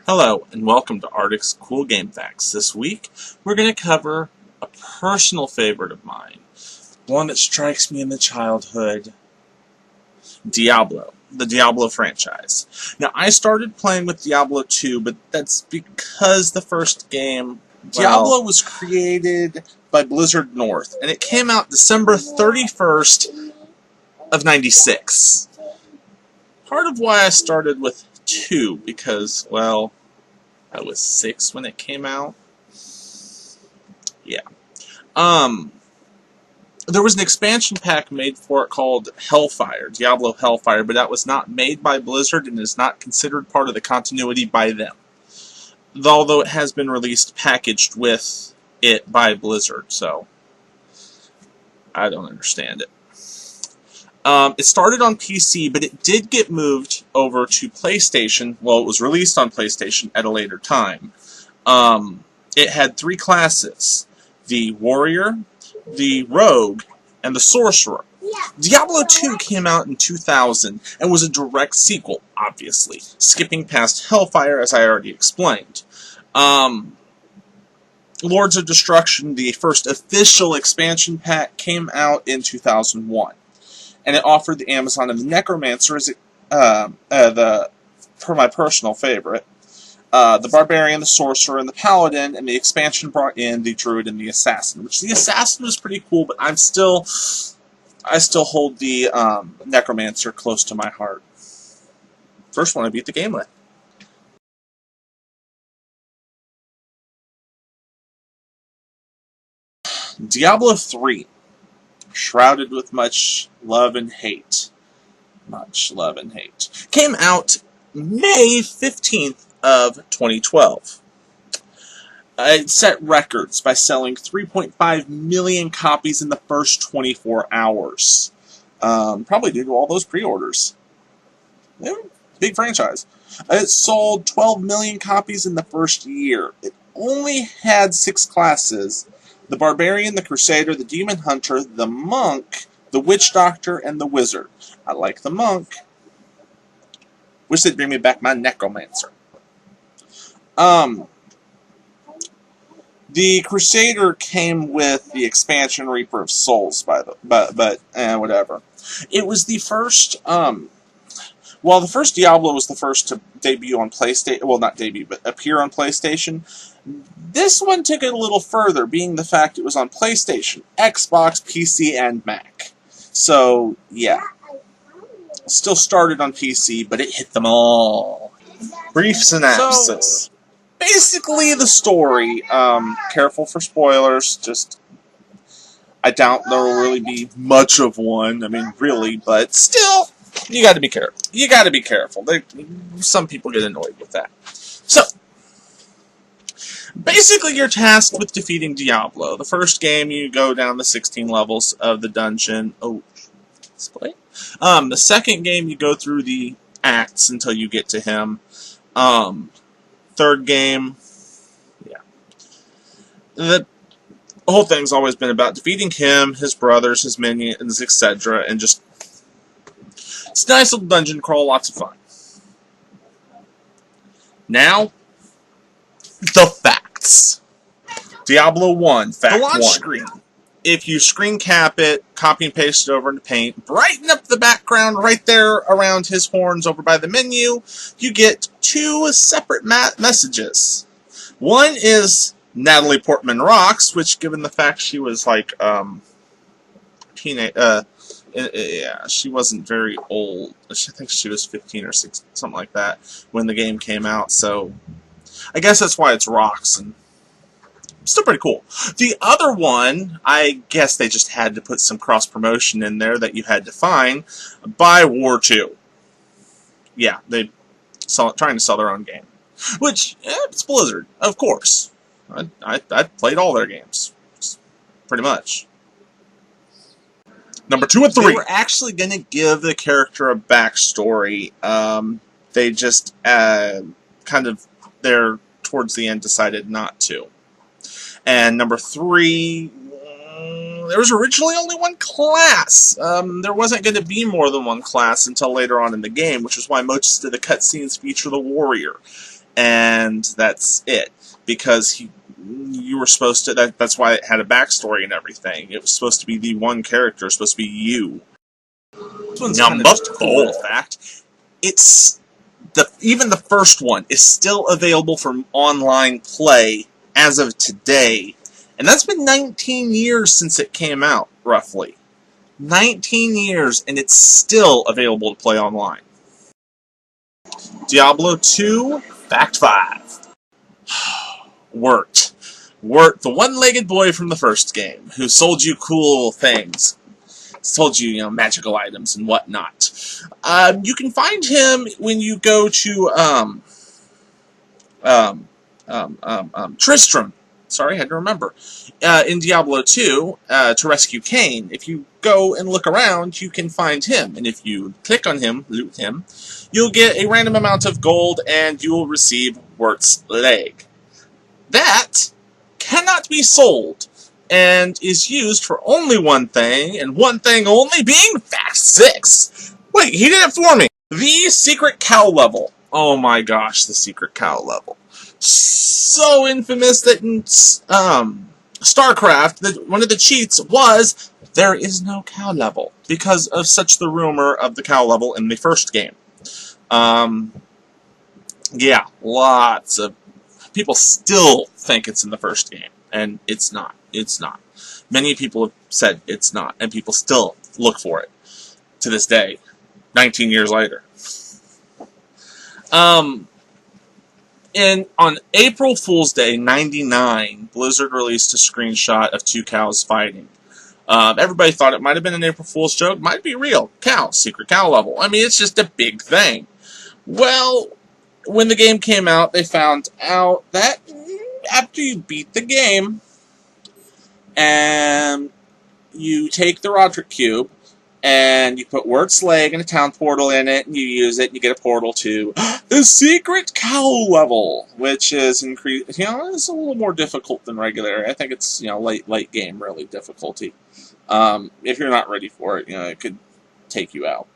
Hello, and welcome to Artic's Cool Game Facts. This week, we're going to cover a personal favorite of mine. One that strikes me in the childhood. Diablo. The Diablo franchise. Now, I started playing with Diablo 2, but that's because the first game, Diablo was created by Blizzard North, and it came out December 31st of 96. Part of why I started with 2, because, well, I was 6 when it came out. Yeah. There was an expansion pack made for it called Hellfire, Diablo Hellfire, but that was not made by Blizzard and is not considered part of the continuity by them. Although it has been released packaged with it by Blizzard, so I don't understand it. It started on PC, but it did get moved over to PlayStation. Well, it was released on PlayStation at a later time. It had 3 classes: the Warrior, the Rogue, and the Sorcerer. Diablo 2 came out in 2000 and was a direct sequel, obviously, skipping past Hellfire, as I already explained. Lords of Destruction, the first official expansion pack, came out in 2001. And it offered the Amazon and the Necromancer as for my personal favorite, the Barbarian, the Sorcerer, and the Paladin, and the expansion brought in the Druid and the Assassin, which the Assassin was pretty cool, but I still hold the Necromancer close to my heart. First one I beat the game with. Diablo 3. Shrouded with much love and hate. Much love and hate. Came out May 15th of 2012. It set records by selling 3.5 million copies in the first 24 hours. Probably due to all those pre-orders. Yeah, big franchise. It sold 12 million copies in the first year. It only had 6 classes: the Barbarian, the Crusader, the Demon Hunter, the Monk, the Witch Doctor, and the Wizard. I like the Monk. Wish they'd bring me back my Necromancer. The Crusader came with the expansion Reaper of Souls, whatever. It was the first, well, the first Diablo was the first to debut on PlayStation, well, not debut, but appear on PlayStation. This one took it a little further, being the fact it was on PlayStation, Xbox, PC, and Mac. So, yeah. Still started on PC, but it hit them all. Brief synopsis. Basically, the story, careful for spoilers, I doubt there will really be much of one, I mean, really, but still, you gotta be careful. You gotta be careful. Some people get annoyed with that. So, basically, you're tasked with defeating Diablo. The first game, you go down the 16 levels of the dungeon. Oh, display? The second game, you go through the acts until you get to him. Third game, yeah. The whole thing's always been about defeating him, his brothers, his minions, etc. And just, it's a nice little dungeon crawl, lots of fun. Now, the facts. Diablo 1, fact 1. The launch screen. If you screen cap it, copy and paste it over into Paint, brighten up the background right there around his horns over by the menu, you get 2 separate messages. One is Natalie Portman rocks, which, given the fact she was like yeah, she wasn't very old. I think she was 15 or 16, something like that, when the game came out. So I guess that's why it's rocks, and still pretty cool. The other one, I guess they just had to put some cross-promotion in there that you had to find. Buy War 2. Yeah, they trying to sell their own game. Which, it's Blizzard, of course. I played all their games. Pretty much. Number 2 and 3. They were actually going to give the character a backstory. They just kind of, there towards the end, decided not to. And number 3, there was originally only one class. There wasn't going to be more than one class until later on in the game, which is why most of the cutscenes feature the warrior. And that's it. Because you were supposed to... That's why it had a backstory and everything. It was supposed to be the one character. It was supposed to be you. This one's kind of just a cool little fact. Even the first one is still available for online play as of today. And that's been 19 years since it came out, roughly. 19 years, and it's still available to play online. Diablo 2, Fact 5. Wirt. Wirt, the one-legged boy from the first game, who sold you cool things. Sold you, magical items and whatnot. You can find him when you go to, Tristram. Sorry, I had to remember. In Diablo 2, to rescue Cain. If you go and look around, you can find him. And if you click on him, loot him, you'll get a random amount of gold and you will receive Wirt's leg. That cannot be sold and is used for only one thing, and one thing only, being Fact 6. Wait, he did it for me! The secret cow level. Oh my gosh, the secret cow level. So infamous that in StarCraft, one of the cheats was there is no cow level, because of such the rumor of the cow level in the first game. Yeah, lots of people still think it's in the first game, and it's not. It's not. Many people have said it's not, and people still look for it to this day, 19 years later. And on April Fool's Day, '99, Blizzard released a screenshot of two cows fighting. Everybody thought it might have been an April Fool's joke. Might be real. Cow, secret cow level. I mean, it's just a big thing. Well, when the game came out, they found out that after you beat the game, and you take the Artic cube, and you put Wirt's leg and a town portal in it, and you use it, and you get a portal to the secret cow level, which is increased. It's a little more difficult than regular. I think it's late game really difficulty. If you're not ready for it, it could take you out.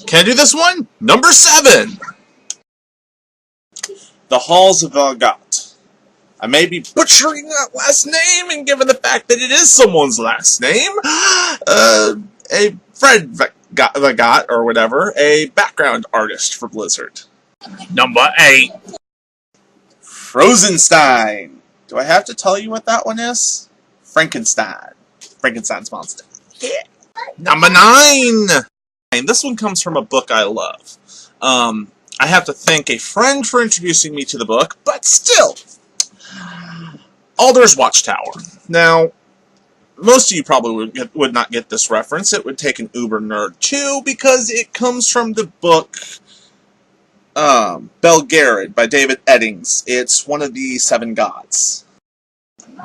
Can I do this one? Number 7. The Halls of Valgat. I may be butchering that last name, and given the fact that it is someone's last name, a Fred Valgat, or whatever, a background artist for Blizzard. Number 8. Frozenstein. Do I have to tell you what that one is? Frankenstein. Frankenstein's monster. Yeah. Number 9. And this one comes from a book I love. I have to thank a friend for introducing me to the book, but still. Alder's Watchtower. Now, most of you probably would not get this reference. It would take an uber nerd too, because it comes from the book Belgariad by David Eddings. It's one of the 7 gods.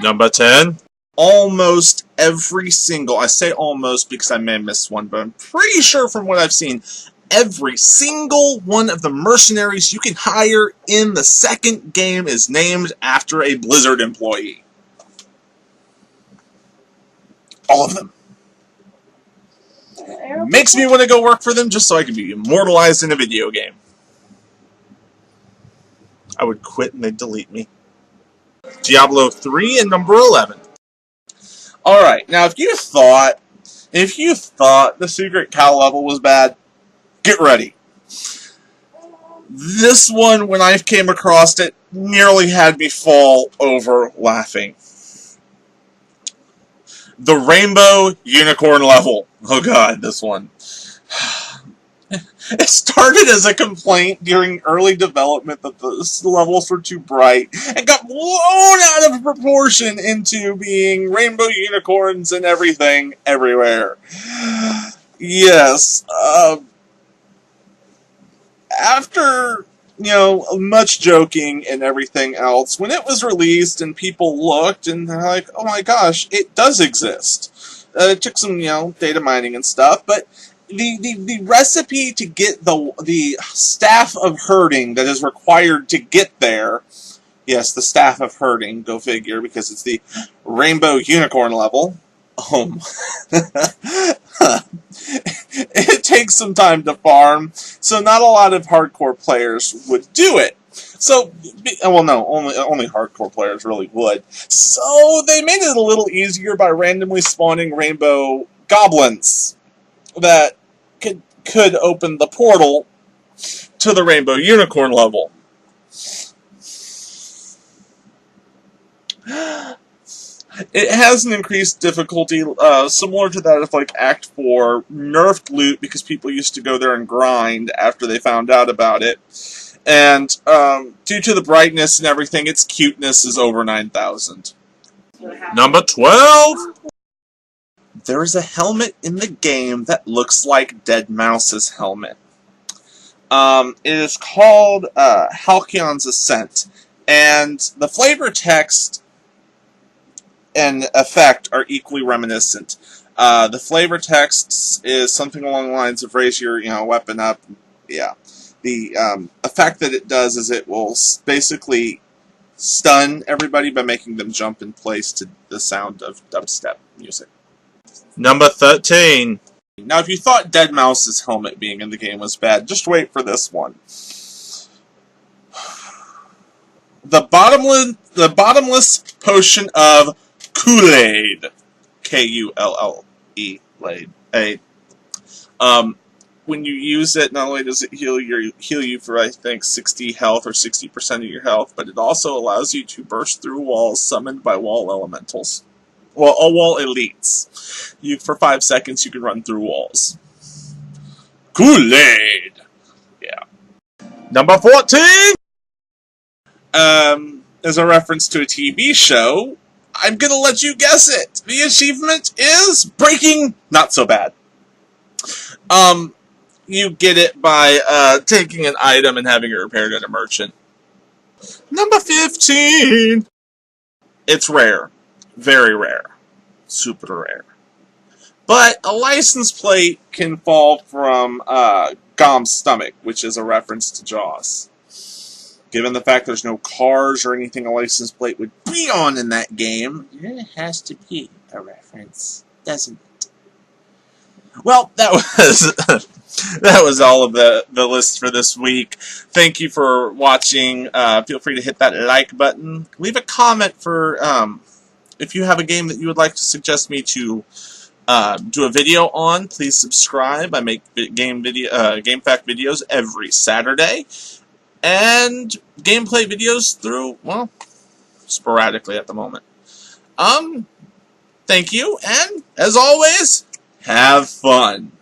Number 10. Almost every single, I say almost because I may miss one, but I'm pretty sure from what I've seen, every single one of the mercenaries you can hire in the second game is named after a Blizzard employee. All of them. Makes me want to go work for them just so I can be immortalized in a video game. I would quit and they'd delete me. Diablo 3 and number 11. Alright, now if you thought the secret cow level was bad, get ready. This one, when I came across it, nearly had me fall over laughing. The Rainbow Unicorn level. Oh god, this one. It started as a complaint during early development that the levels were too bright, and got blown out of proportion into being rainbow unicorns and everything, everywhere. Yes, after, much joking and everything else, when it was released and people looked and they're like, oh my gosh, it does exist. It took some, data mining and stuff, but the recipe to get the staff of herding that is required to get there, yes, the staff of herding, go figure, because it's the rainbow unicorn level, home. It takes some time to farm, so not a lot of hardcore players would do it. So, well, no, only hardcore players really would. So they made it a little easier by randomly spawning rainbow goblins that could open the portal to the rainbow unicorn level. It has an increased difficulty, similar to that of like Act 4, nerfed loot because people used to go there and grind after they found out about it. And due to the brightness and everything, its cuteness is over 9,000. Number 12! There is a helmet in the game that looks like Deadmau5's helmet. It is called Halcyon's Ascent, and the flavor text and effect are equally reminiscent. The flavor text is something along the lines of raise your weapon up. Yeah. The effect that it does is it will basically stun everybody by making them jump in place to the sound of dubstep music. Number 13. Now, if you thought Deadmau5's helmet being in the game was bad, just wait for this one. The bottomless potion of Kool-Aid. K-U-L-L-E. When you use it, not only does it heal you for, I think, 60 health or 60% of your health, but it also allows you to burst through walls summoned by wall elementals. Well, wall elites. For 5 seconds, you can run through walls. Kool-Aid! Yeah. Number 14! As a reference to a TV show, I'm gonna let you guess it. The achievement is breaking not so bad. You get it by taking an item and having it repaired at a merchant. Number 15! It's rare. Very rare. Super rare. But a license plate can fall from Gom's stomach, which is a reference to Jaws. Given the fact there's no cars or anything a license plate would be on in that game, it has to be a reference, doesn't it? Well, that was all of the list for this week. Thank you for watching. Feel free to hit that like button. Leave a comment for if you have a game that you would like to suggest me to do a video on. Please subscribe. I make game fact videos every Saturday, and gameplay videos through, well, sporadically at the moment. Thank you, and as always, have fun.